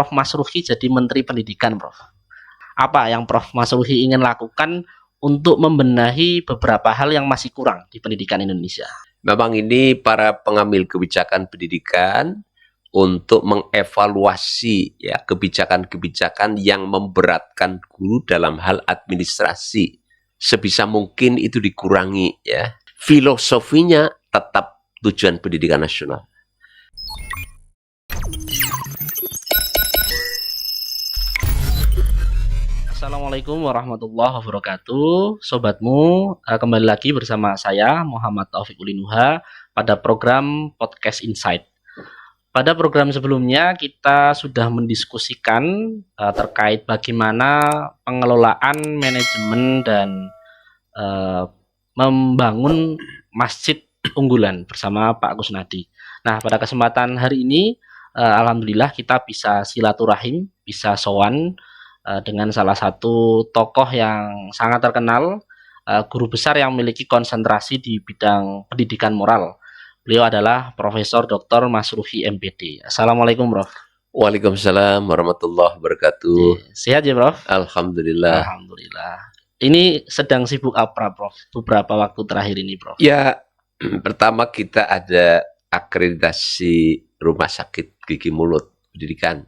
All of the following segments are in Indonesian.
Prof. Masruhi jadi Menteri Pendidikan, Prof. Apa yang Prof. Masruhi ingin lakukan untuk membenahi beberapa hal yang masih kurang di pendidikan Indonesia? Memang ini para pengambil kebijakan pendidikan untuk mengevaluasi ya kebijakan-kebijakan yang memberatkan guru dalam hal administrasi. Sebisa mungkin itu dikurangi ya. Filosofinya tetap tujuan pendidikan nasional. Assalamualaikum warahmatullahi wabarakatuh. Sobatmu, kembali lagi bersama saya Muhammad Taufik Ulinuha pada program Podcast Insight. Pada program sebelumnya kita sudah mendiskusikan terkait bagaimana pengelolaan manajemen dan membangun masjid unggulan bersama Pak Kusnadi. Nah, pada kesempatan hari ini alhamdulillah kita bisa silaturahim, bisa sowan dengan salah satu tokoh yang sangat terkenal, guru besar yang memiliki konsentrasi di bidang pendidikan moral. Beliau adalah Profesor Dr. Masruhi MPD. Assalamualaikum, Prof. Waalaikumsalam warahmatullahi wabarakatuh. Sehat ya, Prof? Alhamdulillah. Alhamdulillah. Ini sedang sibuk apa, Prof? Beberapa waktu terakhir ini, Prof? Ya, pertama kita ada akreditasi rumah sakit gigi mulut pendidikan.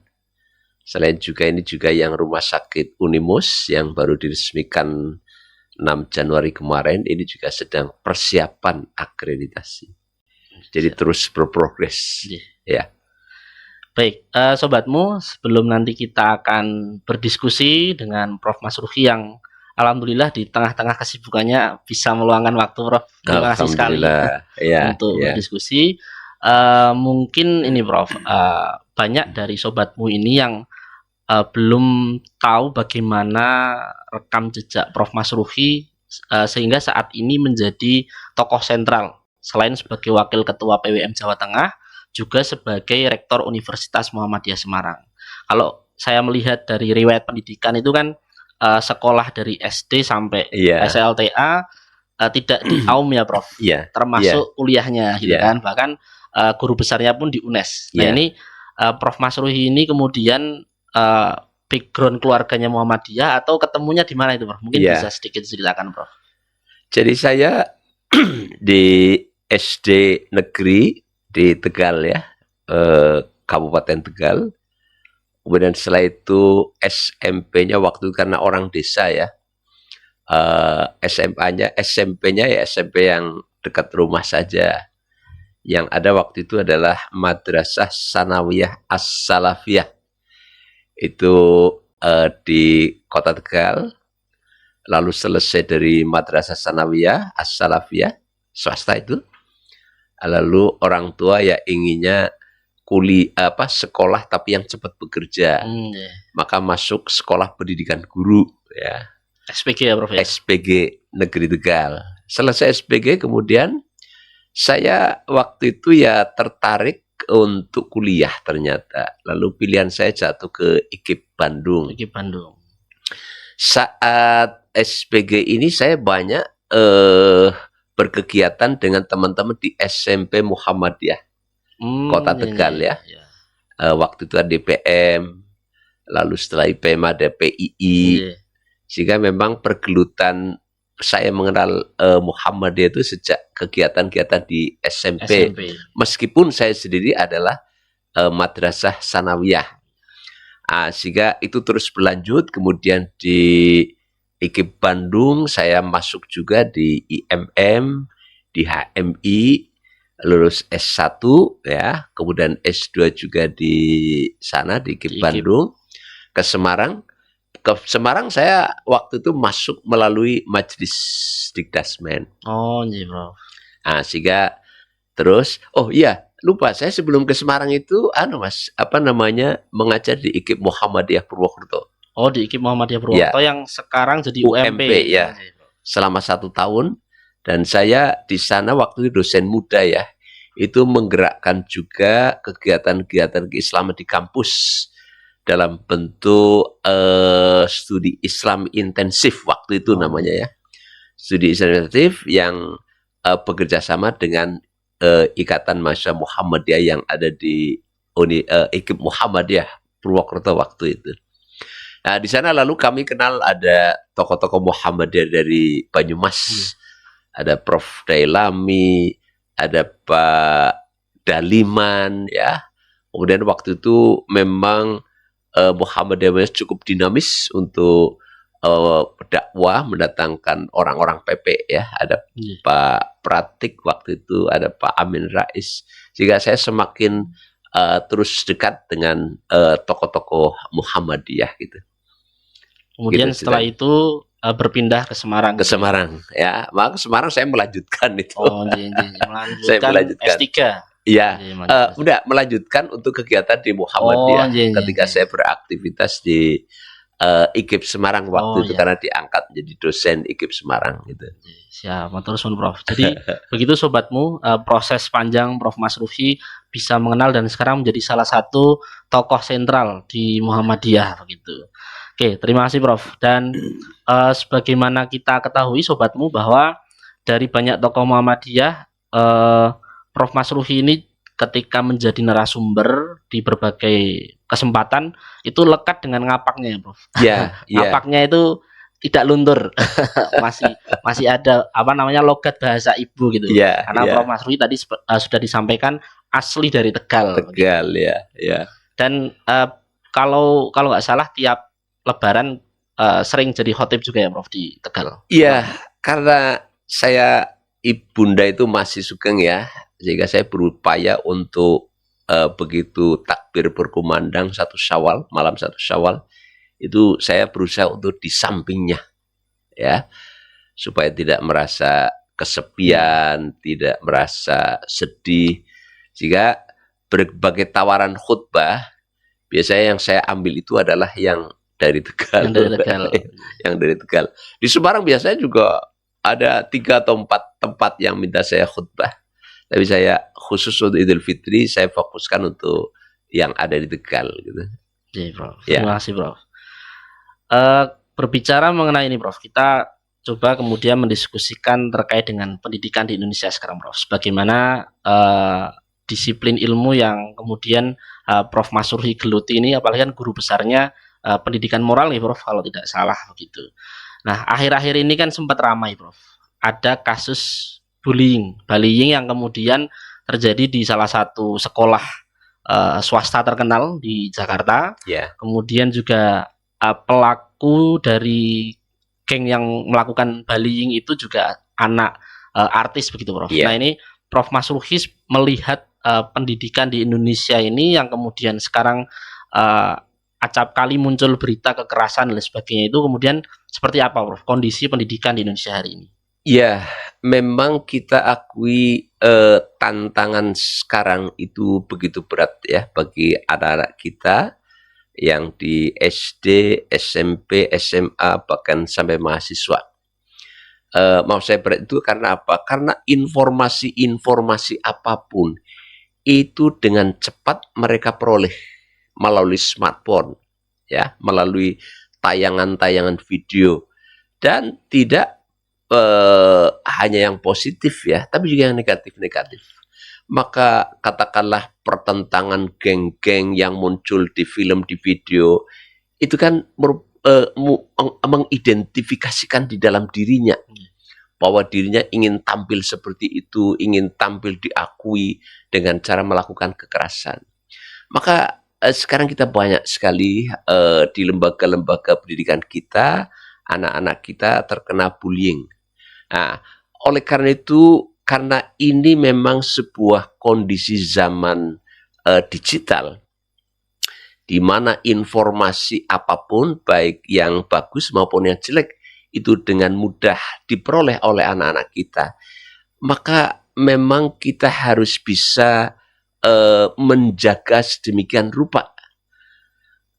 Selain juga ini juga yang rumah sakit Unimus yang baru diresmikan 6 Januari kemarin, ini juga sedang persiapan akreditasi. Jadi terus berprogres. Ya. Baik, sobatmu, sebelum nanti kita akan berdiskusi dengan Prof. Masruhi yang alhamdulillah di tengah-tengah kesibukannya bisa meluangkan waktu, Prof. Terima kasih sekali untuk berdiskusi. Mungkin ini, Prof, banyak dari sobatmu ini yang belum tahu bagaimana rekam jejak Prof. Masruhi sehingga saat ini menjadi tokoh sentral selain sebagai Wakil Ketua PWM Jawa Tengah juga sebagai Rektor Universitas Muhammadiyah Semarang. Kalau saya melihat dari riwayat pendidikan itu kan sekolah dari SD sampai SLTA tidak di AUM ya, Prof. Termasuk kuliahnya gitu kan, bahkan guru besarnya pun di UNES. Nah ini Prof. Masruhi ini kemudian background keluarganya Muhammadiyah atau ketemunya di mana itu, Prof? Mungkin bisa sedikit ceritakan, Prof. Jadi saya di SD negeri di Tegal ya, Kabupaten Tegal. Kemudian setelah itu SMP-nya waktu itu karena orang desa ya, SMP-nya ya SMP yang dekat rumah saja. Yang ada waktu itu adalah Madrasah Sanawiyah As-Salafiyah. Itu di Kota Tegal. Lalu selesai dari Madrasah Sanawiyah As-Salafiyah swasta itu, lalu orang tua ya inginnya sekolah tapi yang cepat bekerja, maka masuk sekolah pendidikan guru ya, SPG ya, Prof. SPG Negeri Tegal. Selesai SPG kemudian saya waktu itu ya tertarik untuk kuliah ternyata. Lalu pilihan saya jatuh ke IKIP Bandung. IKIP Bandung. Saat SPG ini saya banyak berkegiatan dengan teman-teman di SMP Muhammadiyah Kota Tegal ya. Waktu itu ada DPM, lalu setelah IPM ada PII. Sehingga memang pergelutan saya mengenal Muhammadiyah itu sejak kegiatan-kegiatan di SMP. Meskipun saya sendiri adalah Madrasah Sanawiyah. Sehingga itu terus berlanjut. Kemudian di IKIP Bandung saya masuk juga di IMM, di HMI, lulus S1 ya, kemudian S2 juga di sana di IKIP Bandung. Ke Semarang saya waktu itu masuk melalui Majelis Dikdasmen. Oh iya, Bro. Sehingga terus lupa saya sebelum ke Semarang itu mengajar di IKIP Muhammadiyah Purwokerto. Oh, di IKIP Muhammadiyah Purwokerto yang sekarang jadi UMP ya. Selama 1 tahun, dan saya di sana waktu itu dosen muda ya. Itu menggerakkan juga kegiatan-kegiatan keislaman di kampus dalam bentuk studi Islam intensif waktu itu namanya ya. Studi Islam intensif yang bekerja sama dengan Ikatan Mahasiswa Muhammadiyah yang ada di IKIP Muhammadiyah Purwokerto waktu itu. Nah, di sana lalu kami kenal ada tokoh-tokoh Muhammadiyah dari Banyumas. Ada Prof. Dailami, ada Pak Daliman, ya. Kemudian waktu itu memang Muhammadiyah cukup dinamis untuk dakwah, mendatangkan orang-orang PP, ya. Ada Pak Pratik waktu itu, ada Pak Amin Rais. Sehingga saya semakin terus dekat dengan tokoh-tokoh Muhammadiyah gitu. Kemudian gitu, setelah itu berpindah ke Semarang. Ke Semarang, ya. Maka Semarang saya melanjutkan itu. Oh, melanjutkan saya melanjutkan S3. Iya, udah melanjutkan untuk kegiatan di Muhammadiyah ketika saya beraktivitas di IKIP Semarang waktu itu karena diangkat menjadi dosen IKIP Semarang gitu. Siap, terus Prof. Jadi begitu sobatmu, proses panjang Prof Masruhi bisa mengenal dan sekarang menjadi salah satu tokoh sentral di Muhammadiyah begitu. Oke, terima kasih Prof. Dan sebagaimana kita ketahui sobatmu bahwa dari banyak tokoh Muhammadiyah, Prof Masruhi ini ketika menjadi narasumber di berbagai kesempatan itu lekat dengan ngapaknya ya Prof. Iya. Ngapaknya itu tidak luntur. masih ada logat bahasa ibu gitu. Karena Prof Masruhi tadi sudah disampaikan asli dari Tegal. Tegal gitu. Ya. Dan kalau nggak salah tiap Lebaran sering jadi khotib juga ya Prof di Tegal. Iya, karena saya ibunda itu masih sugeng ya, sehingga saya berupaya untuk begitu takbir berkumandang 1 Syawal, malam 1 Syawal, itu saya berusaha untuk di sampingnya, ya, supaya tidak merasa kesepian, tidak merasa sedih, sehingga berbagai tawaran khutbah, biasanya yang saya ambil itu adalah yang dari Tegal. Yang dari Tegal. Di Semarang biasanya juga ada 3 atau 4 tempat yang minta saya khutbah. Tapi saya khusus untuk Idul Fitri, saya fokuskan untuk yang ada di Tegal. Gitu. Oke, Prof. Terima kasih, Prof. Berbicara mengenai ini, Prof, kita coba kemudian mendiskusikan terkait dengan pendidikan di Indonesia sekarang, Prof. Bagaimana disiplin ilmu yang kemudian Prof Masruhi geluti ini, apalagi kan guru besarnya pendidikan moral nih Prof, kalau tidak salah begitu. Nah, akhir-akhir ini kan sempat ramai Prof. Ada kasus bullying yang kemudian terjadi di salah satu sekolah swasta terkenal di Jakarta. Kemudian juga pelaku dari geng yang melakukan bullying itu juga anak artis begitu Prof. Nah, ini Prof Masruhi melihat pendidikan di Indonesia ini yang kemudian sekarang acap kali muncul berita kekerasan dan sebagainya, itu kemudian seperti apa Prof kondisi pendidikan di Indonesia hari ini? Ya, memang kita akui tantangan sekarang itu begitu berat ya bagi anak-anak kita yang di SD, SMP, SMA, bahkan sampai mahasiswa. Mau saya berat itu karena apa? Karena informasi-informasi apapun itu dengan cepat mereka peroleh melalui smartphone, ya, melalui tayangan-tayangan video, dan tidak hanya yang positif ya, tapi juga yang negatif-negatif. Maka katakanlah pertentangan geng-geng yang muncul di film, di video, itu kan mengidentifikasikan di dalam dirinya bahwa dirinya ingin tampil seperti itu, ingin tampil diakui dengan cara melakukan kekerasan. Maka sekarang kita banyak sekali di lembaga-lembaga pendidikan kita, anak-anak kita terkena bullying. Nah, oleh karena itu, karena ini memang sebuah kondisi zaman digital, di mana informasi apapun, baik yang bagus maupun yang jelek, itu dengan mudah diperoleh oleh anak-anak kita. Maka memang kita harus bisa menjaga sedemikian rupa.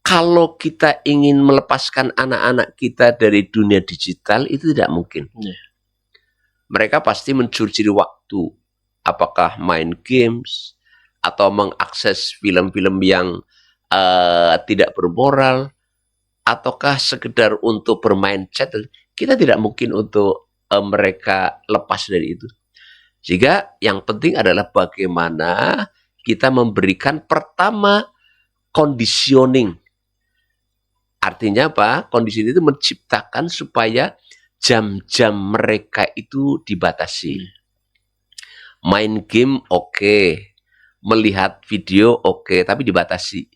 Kalau kita ingin melepaskan anak-anak kita dari dunia digital, itu tidak mungkin. Mereka pasti mencuri waktu. Apakah main games, atau mengakses film-film yang tidak bermoral, ataukah sekedar untuk bermain chat. Kita tidak mungkin untuk mereka lepas dari itu. Sehingga yang penting adalah bagaimana kita memberikan pertama conditioning. Artinya apa? Conditioning itu menciptakan supaya jam-jam mereka itu dibatasi. Main game oke, melihat video oke, tapi dibatasi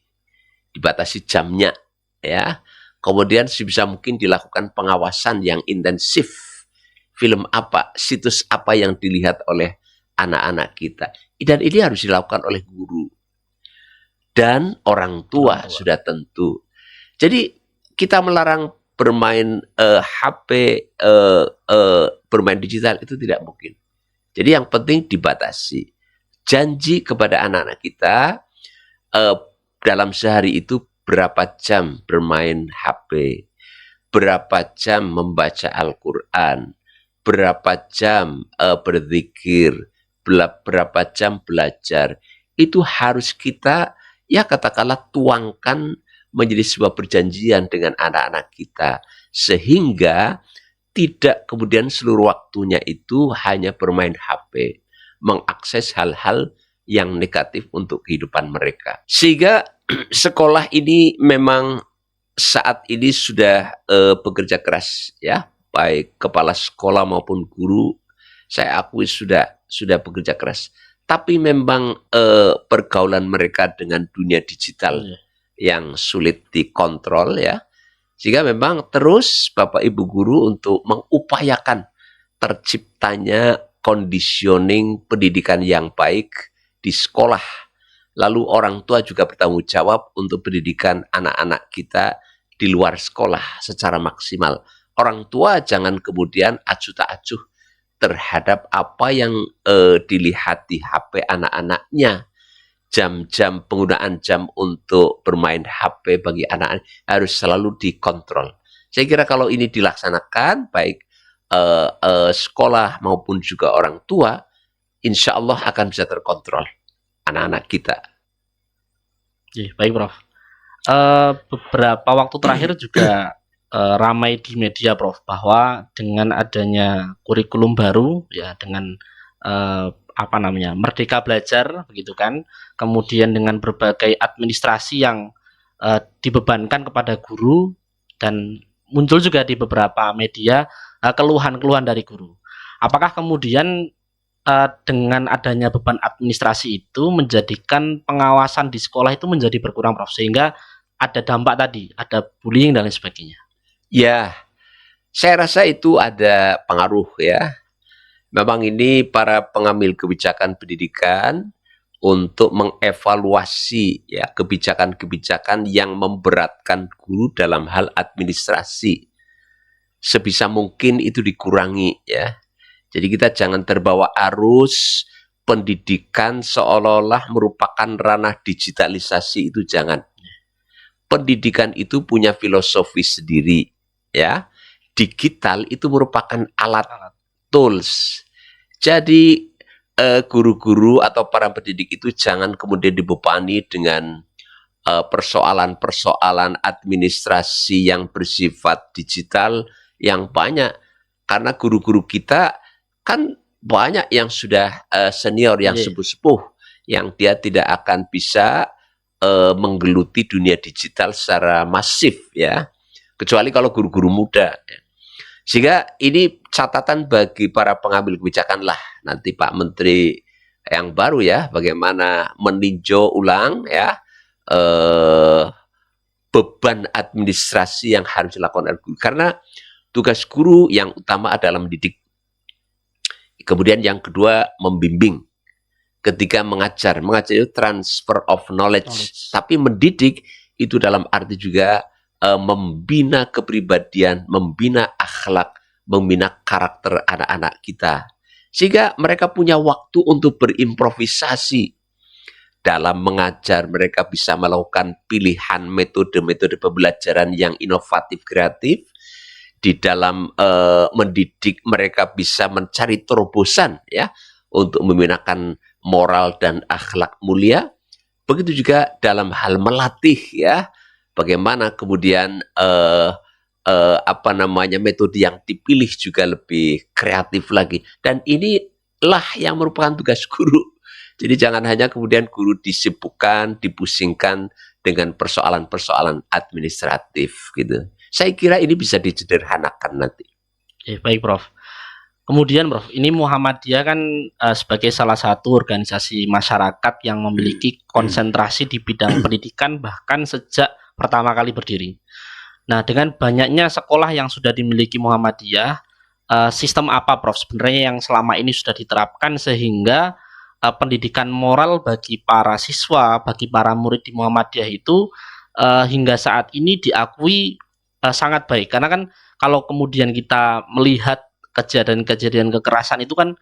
jamnya, ya. Kemudian sebisa mungkin dilakukan pengawasan yang intensif. Film apa, situs apa yang dilihat oleh anak-anak kita. Dan ini harus dilakukan oleh guru dan orang tua sudah tentu. Jadi kita melarang bermain HP, bermain digital itu tidak mungkin. Jadi yang penting dibatasi. Janji kepada anak-anak kita dalam sehari itu berapa jam bermain HP, berapa jam membaca Al-Quran, berapa jam berzikir, berapa jam belajar. Itu harus kita, ya katakanlah, tuangkan menjadi sebuah perjanjian dengan anak-anak kita. Sehingga tidak kemudian seluruh waktunya itu hanya bermain HP, mengakses hal-hal yang negatif untuk kehidupan mereka. Sehingga sekolah ini memang saat ini sudah bekerja keras, ya, baik kepala sekolah maupun guru, saya akui sudah bekerja keras. Tapi memang pergaulan mereka dengan dunia digital yang sulit dikontrol, ya. Sehingga memang terus Bapak Ibu guru untuk mengupayakan terciptanya conditioning pendidikan yang baik di sekolah. Lalu orang tua juga bertanggung jawab untuk pendidikan anak-anak kita di luar sekolah secara maksimal. Orang tua jangan kemudian acuh tak acuh terhadap apa yang dilihat di HP anak-anaknya. Jam-jam, penggunaan jam untuk bermain HP bagi anak-anak harus selalu dikontrol. Saya kira kalau ini dilaksanakan, baik sekolah maupun juga orang tua, insya Allah akan bisa terkontrol anak-anak kita. Baik, Prof. Beberapa waktu terakhir juga ramai di media, Prof, bahwa dengan adanya kurikulum baru, ya, dengan Merdeka Belajar, begitu kan, kemudian dengan berbagai administrasi yang dibebankan kepada guru, dan muncul juga di beberapa media keluhan-keluhan dari guru. Apakah kemudian dengan adanya beban administrasi itu menjadikan pengawasan di sekolah itu menjadi berkurang, Prof, sehingga ada dampak tadi, ada bullying dan lain sebagainya? Ya, saya rasa itu ada pengaruh, ya. Memang ini para pengambil kebijakan pendidikan untuk mengevaluasi, ya, kebijakan-kebijakan yang memberatkan guru dalam hal administrasi. Sebisa mungkin itu dikurangi, ya. Jadi kita jangan terbawa arus pendidikan seolah-olah merupakan ranah digitalisasi, itu jangan. Pendidikan itu punya filosofi sendiri, ya. Digital itu merupakan alat, tools. Jadi guru-guru atau para pendidik itu jangan kemudian dibebani dengan persoalan-persoalan administrasi yang bersifat digital yang banyak. Karena guru-guru kita kan banyak yang sudah senior, yang sepuh-sepuh, yang dia tidak akan bisa menggeluti dunia digital secara masif, ya. Kecuali kalau guru-guru muda, ya. Sehingga ini catatan bagi para pengambil kebijakan lah, nanti Pak Menteri yang baru, ya, bagaimana meninjau ulang, ya, beban administrasi yang harus dilakukan oleh guru. Karena tugas guru yang utama adalah mendidik. Kemudian yang kedua membimbing. Ketika mengajar itu transfer of knowledge. Tapi mendidik itu dalam arti juga membina kepribadian, membina akhlak, membina karakter anak-anak kita. Sehingga mereka punya waktu untuk berimprovisasi. Dalam mengajar mereka bisa melakukan pilihan metode-metode pembelajaran yang inovatif, kreatif. Di dalam mendidik mereka bisa mencari terobosan, ya, untuk membinakan moral dan akhlak mulia. Begitu juga dalam hal melatih, ya, bagaimana kemudian metode yang dipilih juga lebih kreatif lagi. Dan inilah yang merupakan tugas guru. Jadi jangan hanya kemudian guru disibukkan, dipusingkan dengan persoalan-persoalan administratif gitu. Saya kira ini bisa disederhanakan nanti. Baik, Prof. Kemudian, Prof, ini Muhammadiyah kan sebagai salah satu organisasi masyarakat yang memiliki konsentrasi di bidang pendidikan bahkan sejak pertama kali berdiri. Nah, dengan banyaknya sekolah yang sudah dimiliki Muhammadiyah, sistem apa, Prof, sebenarnya yang selama ini sudah diterapkan sehingga pendidikan moral bagi para siswa, bagi para murid di Muhammadiyah itu hingga saat ini diakui sangat baik. Karena kan kalau kemudian kita melihat kejadian-kejadian kekerasan itu kan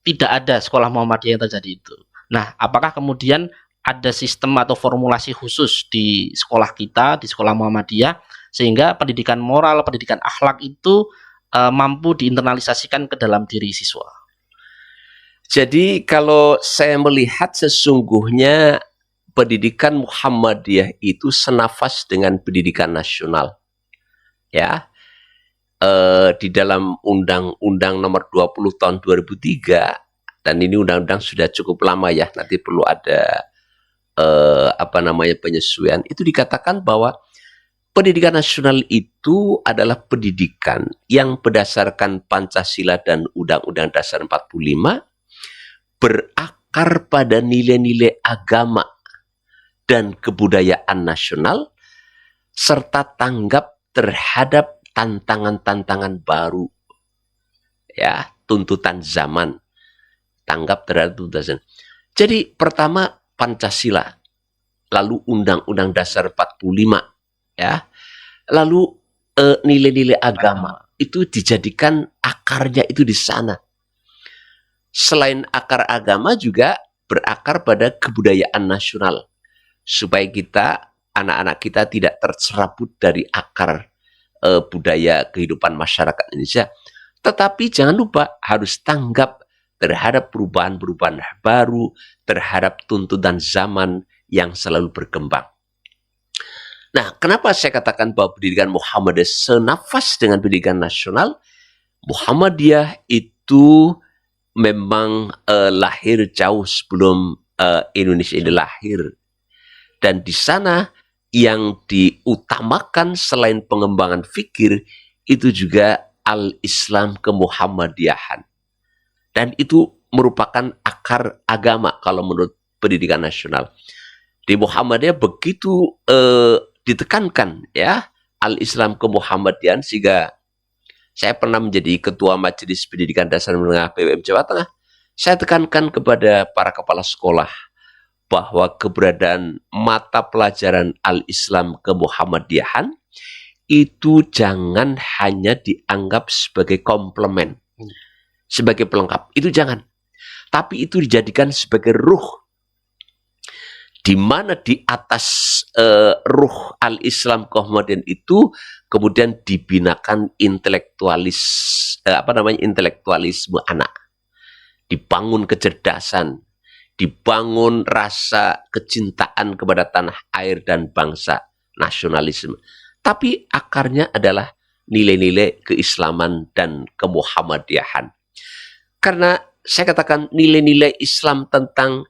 tidak ada sekolah Muhammadiyah yang terjadi itu. Nah, apakah kemudian ada sistem atau formulasi khusus di sekolah kita, di sekolah Muhammadiyah, sehingga pendidikan moral, pendidikan akhlak itu mampu diinternalisasikan ke dalam diri siswa? Jadi kalau saya melihat sesungguhnya pendidikan Muhammadiyah itu senafas dengan pendidikan nasional. Ya, di dalam Undang-Undang Nomor 20 Tahun 2003, dan ini undang-undang sudah cukup lama ya, nanti perlu ada penyesuaian. Itu dikatakan bahwa pendidikan nasional itu adalah pendidikan yang berdasarkan Pancasila dan Undang-Undang Dasar 45, berakar pada nilai-nilai agama dan kebudayaan nasional, serta tanggap terhadap tantangan-tantangan baru, ya, tuntutan zaman, tanggap terhadap tuntutan zaman. Jadi pertama Pancasila, lalu Undang-Undang Dasar 45, ya, lalu nilai-nilai agama itu dijadikan akarnya itu di sana. Selain akar agama juga berakar pada kebudayaan nasional, supaya kita, anak-anak kita tidak tercerabut dari akar budaya kehidupan masyarakat Indonesia. Tetapi jangan lupa harus tanggap terhadap perubahan-perubahan baru, terhadap tuntutan zaman yang selalu berkembang. Nah, kenapa saya katakan bahwa pendidikan Muhammadiyah senafas dengan pendidikan nasional? Muhammadiyah itu memang lahir jauh sebelum Indonesia ini lahir. Dan di sana yang diutamakan selain pengembangan fikir, itu juga al-Islam kemuhammadiyahan. Dan itu merupakan akar agama kalau menurut pendidikan nasional. Di Muhammadiyah begitu ditekankan, ya, al-Islam kemuhammadiyahan, sehingga saya pernah menjadi ketua Majelis Pendidikan Dasar Menengah PWM Jawa Tengah. Saya tekankan kepada para kepala sekolah bahwa keberadaan mata pelajaran al-Islam kemuhammadiyahan itu jangan hanya dianggap sebagai komplement, sebagai pelengkap. Itu jangan. Tapi itu dijadikan sebagai ruh, di mana di atas ruh al-Islam kemudian itu kemudian dibinakan intelektualisme anak, dibangun kecerdasan, dibangun rasa kecintaan kepada tanah air dan bangsa, nasionalisme. Tapi akarnya adalah nilai-nilai keislaman dan kemuhammadiyahan. Karena saya katakan nilai-nilai Islam tentang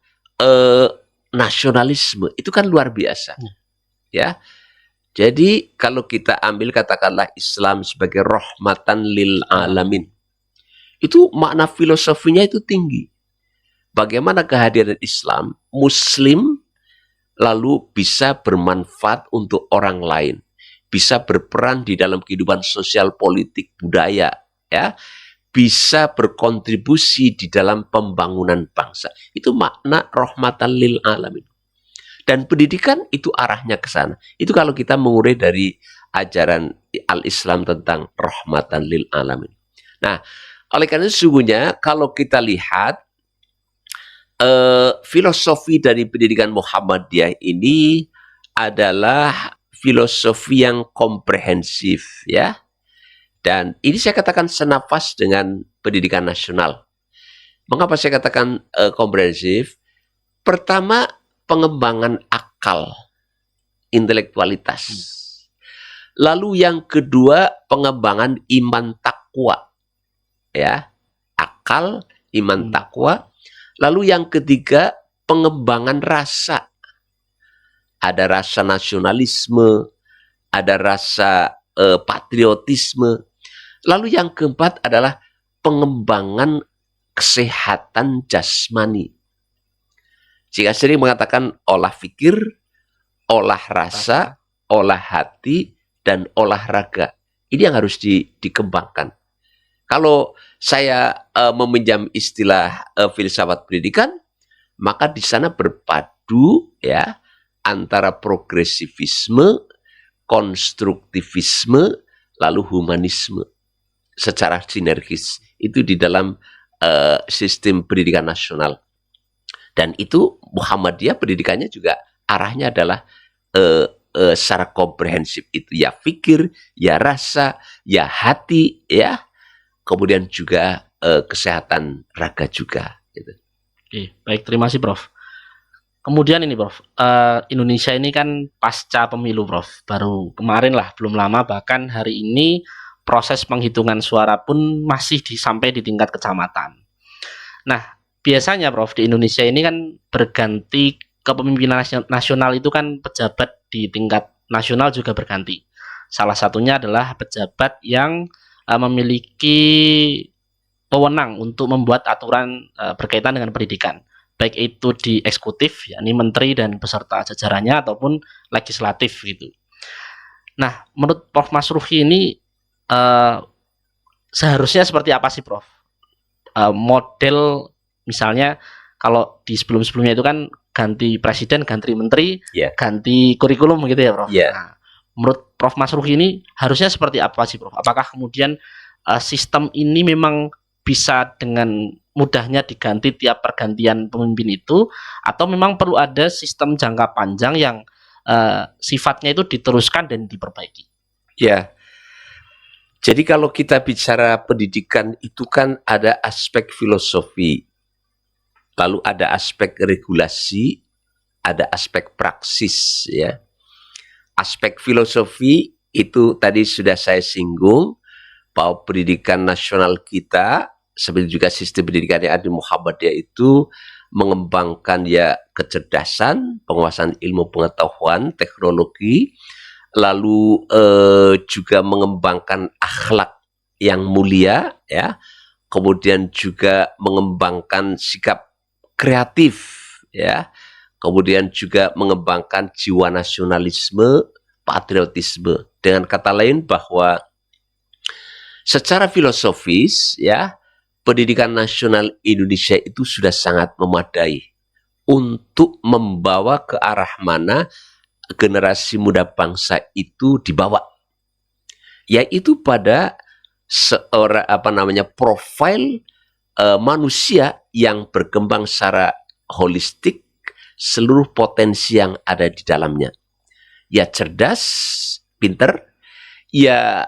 nasionalisme itu kan luar biasa, ya. Jadi kalau kita ambil katakanlah Islam sebagai rahmatan lil alamin, itu makna filosofinya itu tinggi. Bagaimana kehadiran Islam, Muslim lalu bisa bermanfaat untuk orang lain, bisa berperan di dalam kehidupan sosial, politik, budaya, ya, bisa berkontribusi di dalam pembangunan bangsa. Itu makna rahmatan lil alamin. Dan pendidikan itu arahnya ke sana. Itu kalau kita mengurai dari ajaran al-Islam tentang rahmatan lil alamin. Nah, oleh karena itu sesungguhnya kalau kita lihat filosofi dari pendidikan Muhammadiyah ini adalah filosofi yang komprehensif, ya. Dan ini saya katakan senafas dengan pendidikan nasional. Mengapa saya katakan komprehensif? Pertama, pengembangan akal, intelektualitas. Lalu yang kedua, pengembangan iman takwa, ya, akal, iman takwa. Lalu yang ketiga, pengembangan rasa. ada rasa nasionalisme, ada rasa patriotisme. Lalu yang keempat adalah pengembangan kesehatan jasmani. Jika sering mengatakan olah pikir, olah rasa, olah hati, dan olahraga. Ini yang harus dikembangkan. Kalau saya meminjam istilah filsafat pendidikan, maka di sana berpadu ya antara progresivisme, konstruktivisme, lalu humanisme secara sinergis. Itu di dalam sistem pendidikan nasional. Dan itu Muhammadiyah pendidikannya juga arahnya adalah secara komprehensif, itu ya pikir, ya rasa, ya hati, ya kemudian juga kesehatan raga juga. Gitu. Oke, baik, terima kasih Prof. Kemudian ini Prof, Indonesia ini kan pasca pemilu Prof, baru kemarin lah, belum lama, bahkan hari ini proses penghitungan suara pun masih sampai di tingkat kecamatan. Nah, biasanya Prof, di Indonesia ini kan berganti kepemimpinan nasional itu kan pejabat di tingkat nasional juga berganti. Salah satunya adalah pejabat yang memiliki wewenang untuk membuat aturan berkaitan dengan pendidikan, baik itu di eksekutif, yakni menteri dan beserta jajarannya, ataupun legislatif gitu. Nah, menurut Prof. Masruhi ini seharusnya seperti apa sih Prof? Model misalnya kalau di sebelum-sebelumnya itu kan ganti presiden, ganti menteri, ganti kurikulum gitu ya Prof. Nah, menurut Prof. Masruhi ini harusnya seperti apa sih Prof? Apakah kemudian sistem ini memang bisa dengan mudahnya diganti tiap pergantian pemimpin itu, atau memang perlu ada sistem jangka panjang yang sifatnya itu diteruskan dan diperbaiki? Ya, jadi kalau kita bicara pendidikan itu kan ada aspek filosofi, lalu ada aspek regulasi, ada aspek praksis ya. Aspek filosofi itu tadi sudah saya singgung, bahwa pendidikan nasional kita, seperti juga sistem pendidikan yang ada di Muhammadiyah itu mengembangkan ya kecerdasan, penguasaan ilmu pengetahuan, teknologi, lalu juga mengembangkan akhlak yang mulia ya, kemudian juga mengembangkan sikap kreatif ya, kemudian juga mengembangkan jiwa nasionalisme, patriotisme. Dengan kata lain bahwa secara filosofis ya, pendidikan nasional Indonesia itu sudah sangat memadai untuk membawa ke arah mana generasi muda bangsa itu dibawa, yaitu pada seorang profil manusia yang berkembang secara holistik, seluruh potensi yang ada di dalamnya. Ya cerdas, pinter, ya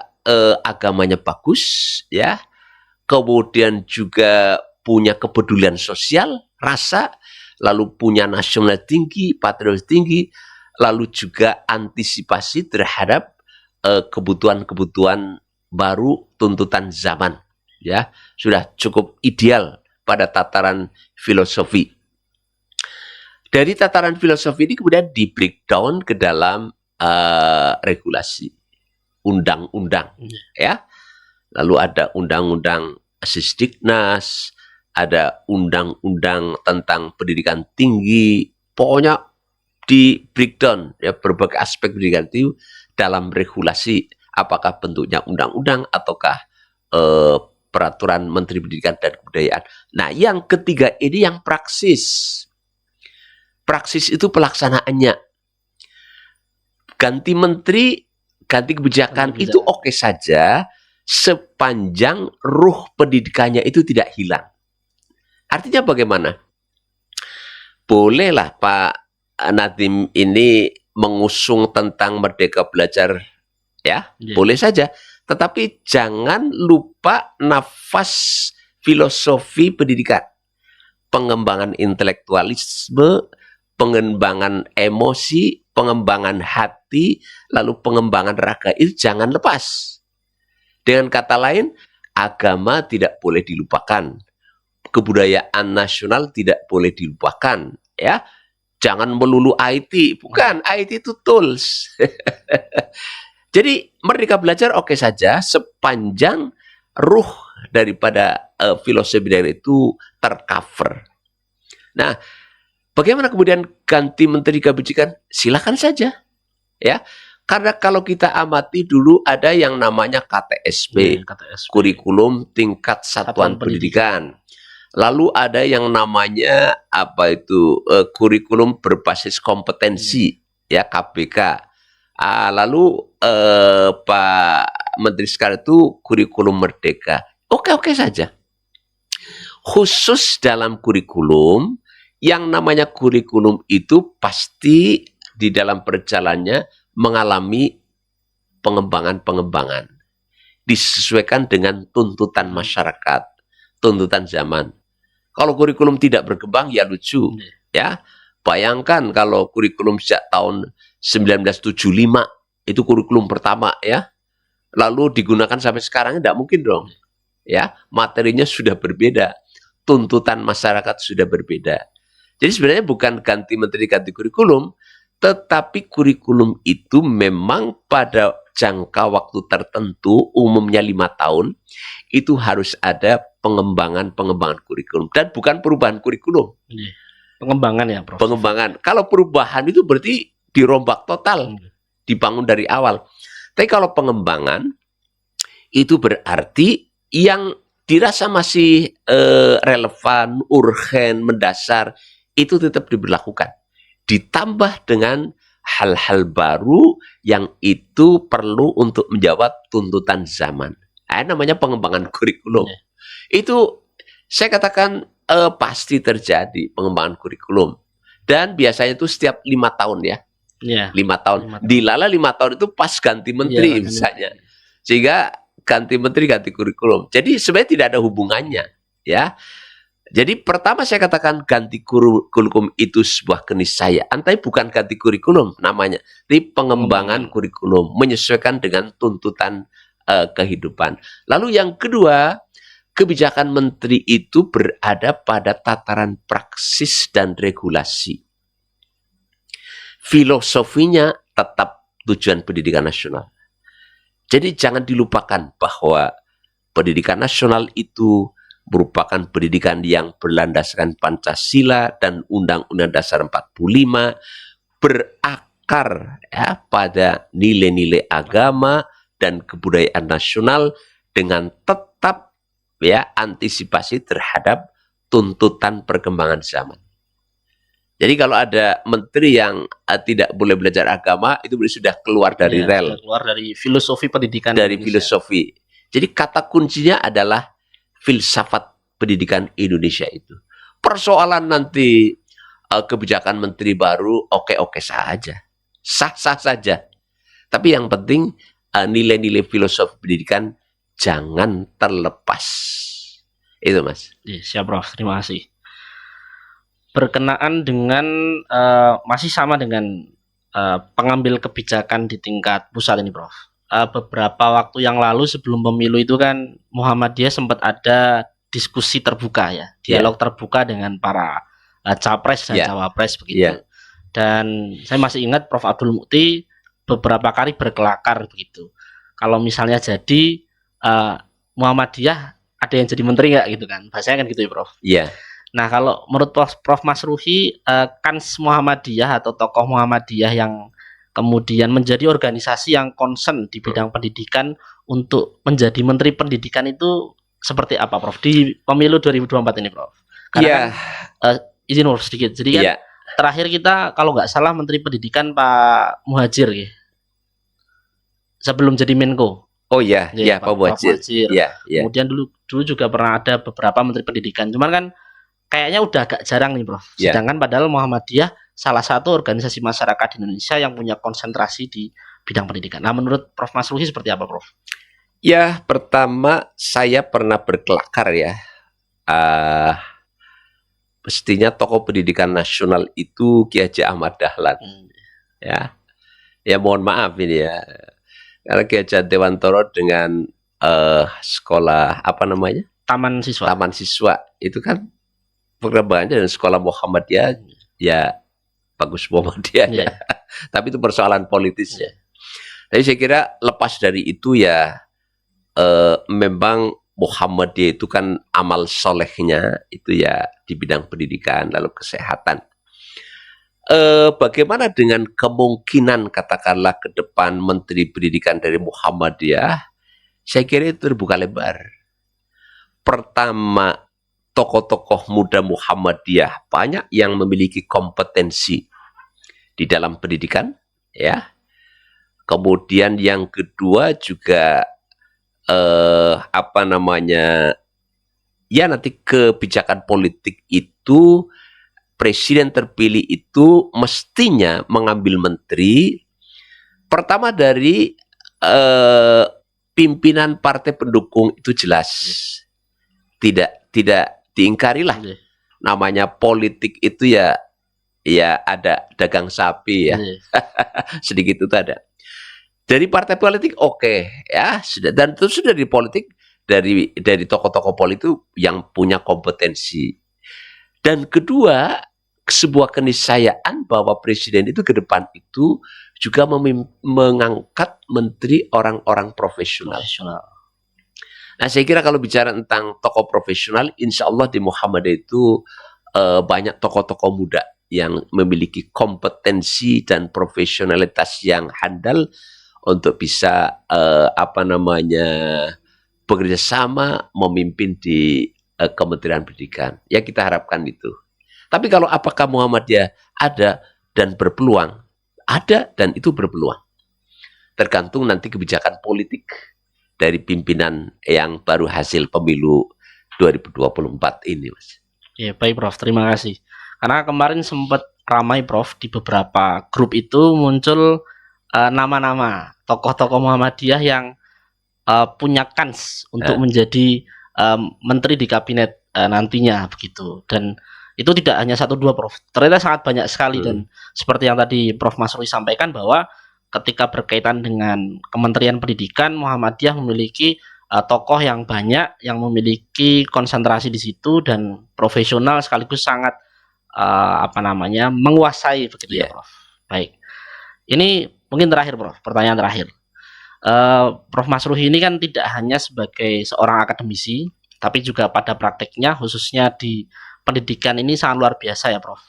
agamanya bagus, ya, kemudian juga punya kepedulian sosial, rasa, lalu punya nasional tinggi, patriotis tinggi, lalu juga antisipasi terhadap kebutuhan-kebutuhan baru, tuntutan zaman. Ya, sudah cukup ideal pada tataran filosofi. Dari tataran filosofi ini kemudian di breakdown ke dalam regulasi, undang-undang, ya. Lalu ada undang-undang Sisdiknas, ada undang-undang tentang pendidikan tinggi, pokoknya di breakdown ya berbagai aspek pendidikan itu dalam regulasi, apakah bentuknya undang-undang ataukah peraturan Menteri Pendidikan dan Kebudayaan. Nah, yang ketiga ini yang praksis. Praksis itu pelaksanaannya. Ganti menteri, ganti kebijakan itu oke saja sepanjang ruh pendidikannya itu tidak hilang. Artinya bagaimana? Bolehlah Pak Nadiem ini mengusung tentang merdeka belajar, ya, boleh saja. Tetapi jangan lupa nafas filosofi pendidikan. Pengembangan intelektualisme, pengembangan emosi, pengembangan hati, lalu pengembangan raga, itu jangan lepas. Dengan kata lain, agama tidak boleh dilupakan. Kebudayaan nasional tidak boleh dilupakan. Ya, jangan melulu IT, bukan, IT itu tools. Jadi Merdeka Belajar oke saja sepanjang ruh daripada filosofi dari itu tercover. Nah, bagaimana kemudian ganti Menteri Kebijakan? Silakan saja, ya. Karena kalau kita amati dulu ada yang namanya KTSP, kurikulum tingkat satuan pendidikan. Lalu ada yang namanya kurikulum berbasis kompetensi, ya, KBK. Lalu Pak Menteri sekarang itu kurikulum merdeka. Oke saja. Khusus dalam kurikulum, yang namanya kurikulum itu pasti di dalam perjalanannya mengalami pengembangan. Disesuaikan dengan tuntutan masyarakat, tuntutan zaman. Kalau kurikulum tidak berkembang, ya lucu. Ya, bayangkan kalau kurikulum sejak tahun 1975, itu kurikulum pertama, ya. Lalu digunakan sampai sekarang, tidak mungkin dong. Ya, materinya sudah berbeda. Tuntutan masyarakat sudah berbeda. Jadi sebenarnya bukan ganti menteri, ganti kurikulum, tetapi kurikulum itu memang pada jangka waktu tertentu, umumnya 5 tahun, itu harus ada pengembangan kurikulum. Dan bukan perubahan kurikulum. Pengembangan ya, Prof? Pengembangan. Kalau perubahan itu berarti dirombak total, dibangun dari awal. Tapi kalau pengembangan, itu berarti yang dirasa masih relevan, urgen, mendasar, itu tetap diberlakukan. Ditambah dengan hal-hal baru yang itu perlu untuk menjawab tuntutan zaman. Namanya pengembangan kurikulum. Itu saya katakan pasti terjadi pengembangan kurikulum. Dan biasanya itu setiap 5 tahun, ya. 5 tahun. Dilala 5 tahun itu pas ganti menteri misalnya. Sehingga ganti menteri, ganti kurikulum. Jadi sebenarnya tidak ada hubungannya, ya. Jadi pertama saya katakan ganti kurikulum itu sebuah keniscayaan, tapi bukan ganti kurikulum namanya. Tapi pengembangan kurikulum, menyesuaikan dengan tuntutan kehidupan. Lalu yang kedua, kebijakan menteri itu berada pada tataran praksis dan regulasi. Filosofinya tetap tujuan pendidikan nasional. Jadi jangan dilupakan bahwa pendidikan nasional itu merupakan pendidikan yang berlandaskan Pancasila dan Undang-Undang Dasar 45, berakar, ya, pada nilai-nilai agama dan kebudayaan nasional dengan tetap, ya, antisipasi terhadap tuntutan perkembangan zaman. Jadi kalau ada menteri yang tidak boleh belajar agama, itu sudah keluar dari rel. Keluar dari filosofi pendidikan. Dari filosofi. Jadi kata kuncinya adalah filsafat pendidikan Indonesia itu. Persoalan nanti kebijakan menteri baru oke-oke saja. Sah-sah saja. Tapi yang penting nilai-nilai filosofi pendidikan jangan terlepas. Itu, Mas. Siap, Prof. Terima kasih. Berkenaan dengan masih sama dengan pengambil kebijakan di tingkat pusat ini, Prof. Beberapa waktu yang lalu sebelum pemilu itu kan Muhammadiyah sempat ada diskusi terbuka, ya, dialog terbuka dengan para capres dan cawapres begitu. Dan saya masih ingat Prof Abdul Mukti beberapa kali berkelakar begitu. Kalau misalnya jadi Muhammadiyah ada yang jadi menteri nggak gitu kan? Bahasanya kan gitu ya, Prof. Nah, kalau menurut Prof Masruhi, kans Muhammadiyah atau tokoh Muhammadiyah yang kemudian menjadi organisasi yang concern di bidang pendidikan untuk menjadi menteri pendidikan itu seperti apa, Prof? Di pemilu 2024 ini, Prof. Karena kan, izin Prof sedikit. Jadi kan terakhir kita kalau nggak salah menteri pendidikan Pak Muhadjir, ya, sebelum jadi Menko. Pak Muhadjir. Kemudian dulu juga pernah ada beberapa menteri pendidikan. Cuman kan kayaknya udah agak jarang nih, Prof. Sedangkan padahal Muhammadiyah salah satu organisasi masyarakat di Indonesia yang punya konsentrasi di bidang pendidikan. Nah, menurut Prof Masruhi seperti apa, Prof? Ya, pertama saya pernah berkelakar, ya. Mestinya tokoh pendidikan nasional itu Ki Haji Ahmad Dahlan. Ya, mohon maaf ini, ya. Karena Ki Haji Dewantoro dengan sekolah apa namanya? Taman Siswa. Taman Siswa itu kan perkembangannya dari sekolah Muhammadiyah, ya bagus Muhammadiyah ya. Tapi itu persoalan politis ya. Tapi saya kira lepas dari itu ya, memang Muhammadiyah itu kan amal solehnya itu ya di bidang pendidikan lalu kesehatan. Bagaimana dengan kemungkinan katakanlah ke depan Menteri Pendidikan dari Muhammadiyah? Saya kira itu terbuka lebar. Pertama, tokoh-tokoh muda Muhammadiyah banyak yang memiliki kompetensi di dalam pendidikan, ya. Kemudian yang kedua juga ya nanti kebijakan politik itu presiden terpilih itu mestinya mengambil menteri pertama dari pimpinan partai pendukung itu jelas. Tidak diingkari lah. Namanya politik itu ya ada dagang sapi ya. Sedikit itu ada. Dari partai politik oke, ya sudah, dan itu sudah di politik dari tokoh-tokoh politik yang punya kompetensi. Dan kedua, sebuah keniscayaan bahwa presiden itu ke depan itu juga mengangkat menteri orang-orang profesional. Nah, saya kira kalau bicara tentang tokoh profesional, insya Allah di Muhammadiyah itu banyak tokoh-tokoh muda yang memiliki kompetensi dan profesionalitas yang handal untuk bisa bekerja sama memimpin di Kementerian Pendidikan. Ya kita harapkan itu. Tapi kalau apakah Muhammadiyah ada dan berpeluang? Ada dan itu berpeluang. Tergantung nanti kebijakan politik dari pimpinan yang baru hasil pemilu 2024 ini, Mas. Ya, baik Prof, terima kasih. Karena kemarin sempat ramai Prof, di beberapa grup itu muncul nama-nama tokoh-tokoh Muhammadiyah yang punya kans untuk menjadi menteri di kabinet nantinya begitu. Dan itu tidak hanya 1-2 Prof, ternyata sangat banyak sekali. Dan seperti yang tadi Prof Masruri sampaikan bahwa ketika berkaitan dengan Kementerian Pendidikan, Muhammadiyah memiliki tokoh yang banyak, yang memiliki konsentrasi di situ dan profesional sekaligus sangat menguasai begitu ya Prof. Baik, ini mungkin terakhir Prof, pertanyaan terakhir. Prof Masruri ini kan tidak hanya sebagai seorang akademisi, tapi juga pada prakteknya khususnya di pendidikan ini sangat luar biasa ya Prof.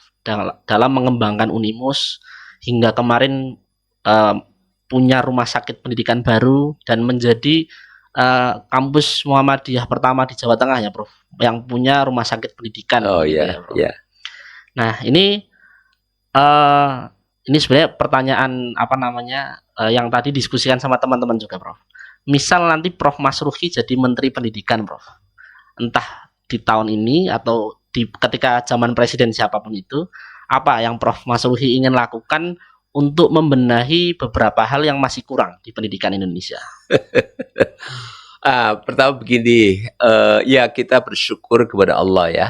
Dalam mengembangkan Unimus hingga kemarin punya rumah sakit pendidikan baru dan menjadi kampus Muhammadiyah pertama di Jawa Tengah ya Prof, yang punya rumah sakit pendidikan. Ya, Prof. Nah ini sebenarnya pertanyaan yang tadi diskusikan sama teman-teman juga Prof. Misal nanti Prof Masruri jadi Menteri Pendidikan Prof, entah di tahun ini atau ketika zaman presiden siapapun itu, apa yang Prof Masruri ingin lakukan untuk membenahi beberapa hal yang masih kurang di pendidikan Indonesia? Pertama begini, ya kita bersyukur kepada Allah ya,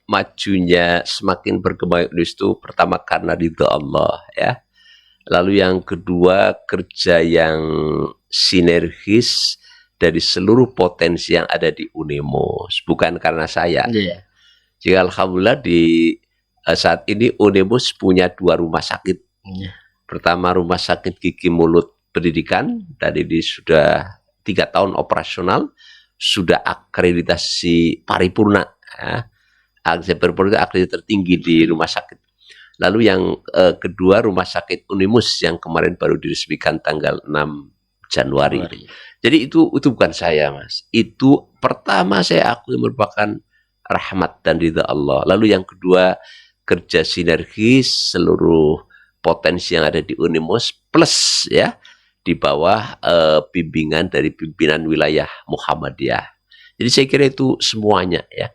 majunya semakin berkembang itu pertama karena ridha Allah ya. Lalu yang kedua, kerja yang sinergis dari seluruh potensi yang ada di Unimus, bukan karena saya. Jadi alhamdulillah di saat ini Unimus punya 2 rumah sakit. Pertama rumah sakit gigi mulut pendidikan, tadi ini sudah 3 tahun operasional, sudah akreditasi paripurna, ya. Akreditasi tertinggi di rumah sakit. Lalu yang kedua rumah sakit Unimus yang kemarin baru diresmikan tanggal 6 Januari. Jadi itu bukan saya Mas. Itu pertama saya akui merupakan rahmat dan ridha Allah. Lalu yang kedua kerja sinergis seluruh potensi yang ada di Unimus plus ya di bawah bimbingan dari pimpinan wilayah Muhammadiyah. Jadi saya kira itu semuanya ya.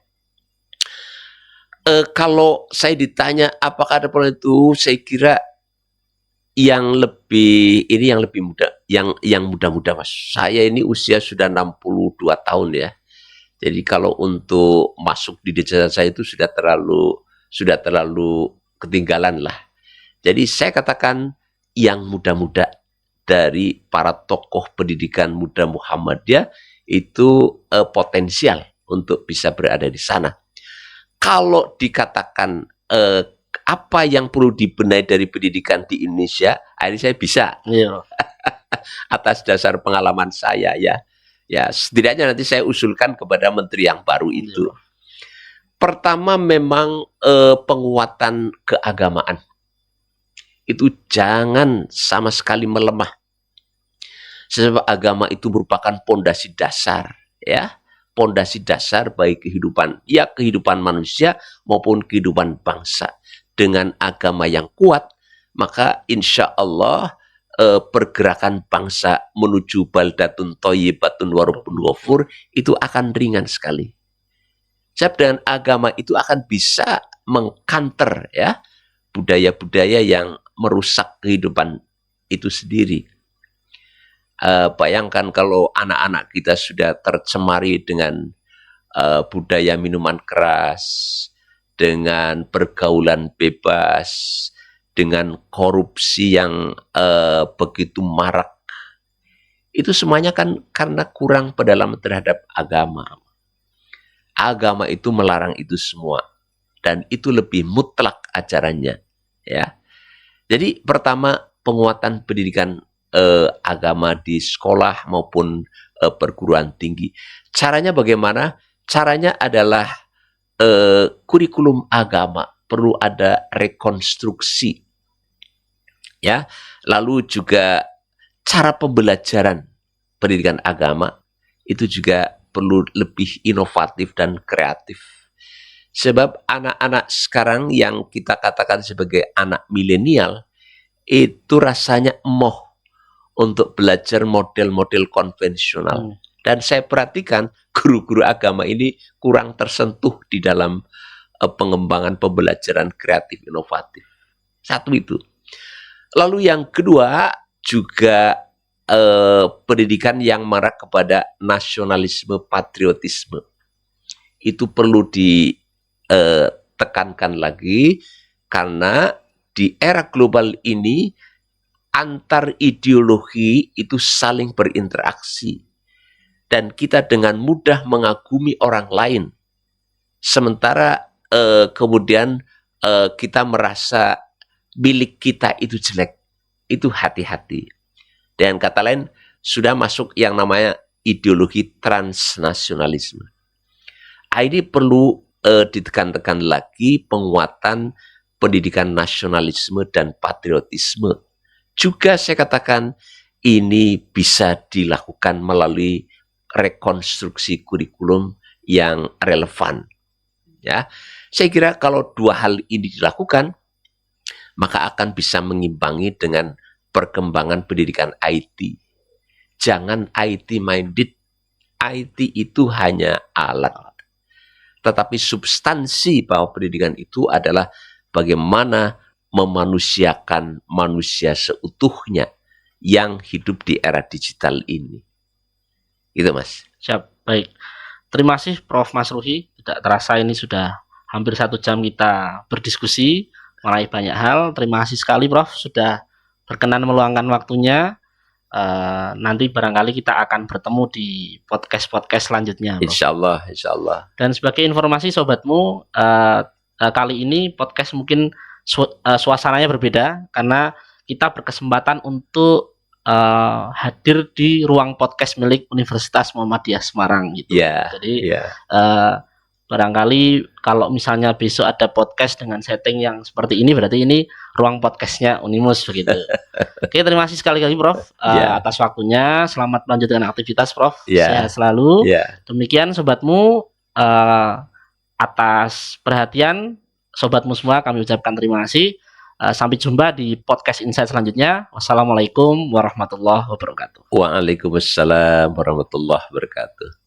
Kalau saya ditanya apakah ada peluang itu, saya kira yang lebih muda, yang muda-muda Mas. Saya ini usia sudah 62 tahun ya. Jadi kalau untuk masuk di desa saya itu sudah terlalu ketinggalan lah. Jadi saya katakan yang muda-muda dari para tokoh pendidikan muda Muhammadiyah itu potensial untuk bisa berada di sana. Kalau dikatakan apa yang perlu dibenahi dari pendidikan di Indonesia, akhirnya saya bisa. Iya. Atas dasar pengalaman saya ya. Ya, setidaknya nanti saya usulkan kepada menteri yang baru itu. Iya. Pertama memang penguatan keagamaan. Itu jangan sama sekali melemah. Sebab agama itu merupakan pondasi dasar, ya. Pondasi dasar baik kehidupan manusia maupun kehidupan bangsa. Dengan agama yang kuat, maka insya Allah pergerakan bangsa menuju baldatun thayyibatun wa rabbun ghafur itu akan ringan sekali. Sebab dengan agama itu akan bisa mengkanter ya budaya-budaya yang merusak kehidupan itu sendiri. Bayangkan kalau anak-anak kita sudah tercemari dengan budaya minuman keras, dengan pergaulan bebas, dengan korupsi yang begitu marak. Itu semuanya kan karena kurang pendalaman terhadap agama. Agama itu melarang itu semua. Dan itu lebih mutlak ajarannya. Ya. Jadi pertama penguatan pendidikan agama di sekolah maupun perguruan tinggi. Caranya bagaimana? Caranya adalah kurikulum agama perlu ada rekonstruksi. Ya. Lalu juga cara pembelajaran pendidikan agama itu juga perlu lebih inovatif dan kreatif. Sebab anak-anak sekarang yang kita katakan sebagai anak milenial itu rasanya emoh untuk belajar model-model konvensional. Dan saya perhatikan guru-guru agama ini kurang tersentuh di dalam pengembangan pembelajaran kreatif inovatif. Satu itu. Lalu yang kedua juga pendidikan yang mengarah kepada nasionalisme patriotisme. Itu perlu ditekankan lagi karena di era global ini antar ideologi itu saling berinteraksi dan kita dengan mudah mengagumi orang lain sementara kemudian kita merasa milik kita itu jelek. Itu hati-hati. Dengan kata lain, sudah masuk yang namanya ideologi transnasionalisme. Ini perlu ditekan-tekan lagi penguatan pendidikan nasionalisme dan patriotisme. Juga saya katakan ini bisa dilakukan melalui rekonstruksi kurikulum yang relevan. Ya, saya kira kalau dua hal ini dilakukan, maka akan bisa mengimbangi dengan perkembangan pendidikan IT. Jangan IT minded. IT itu hanya alat. Tetapi substansi bahwa pendidikan itu adalah bagaimana memanusiakan manusia seutuhnya yang hidup di era digital ini. Gitu Mas. Siap, baik. Terima kasih Prof. Masruhi. Tidak terasa ini sudah hampir 1 jam kita berdiskusi mengenai banyak hal. Terima kasih sekali Prof. Sudah berkenan meluangkan waktunya. Nanti barangkali kita akan bertemu di podcast selanjutnya Prof. Insya Allah. Dan sebagai informasi sobatmu, kali ini podcast mungkin suasananya berbeda karena kita berkesempatan untuk hadir di ruang podcast milik Universitas Muhammadiyah Semarang gitu. Jadi barangkali kalau misalnya besok ada podcast dengan setting yang seperti ini, berarti ini ruang podcastnya Unimus begitu. Oke, terima kasih sekali lagi Prof atas waktunya. Selamat melanjutkan aktivitas Prof. Sehat selalu. Demikian sobatmu, atas perhatian sobatmu semua kami ucapkan terima kasih. Sampai jumpa di podcast Insight selanjutnya. Wassalamualaikum warahmatullahi wabarakatuh. Waalaikumsalam warahmatullahi wabarakatuh.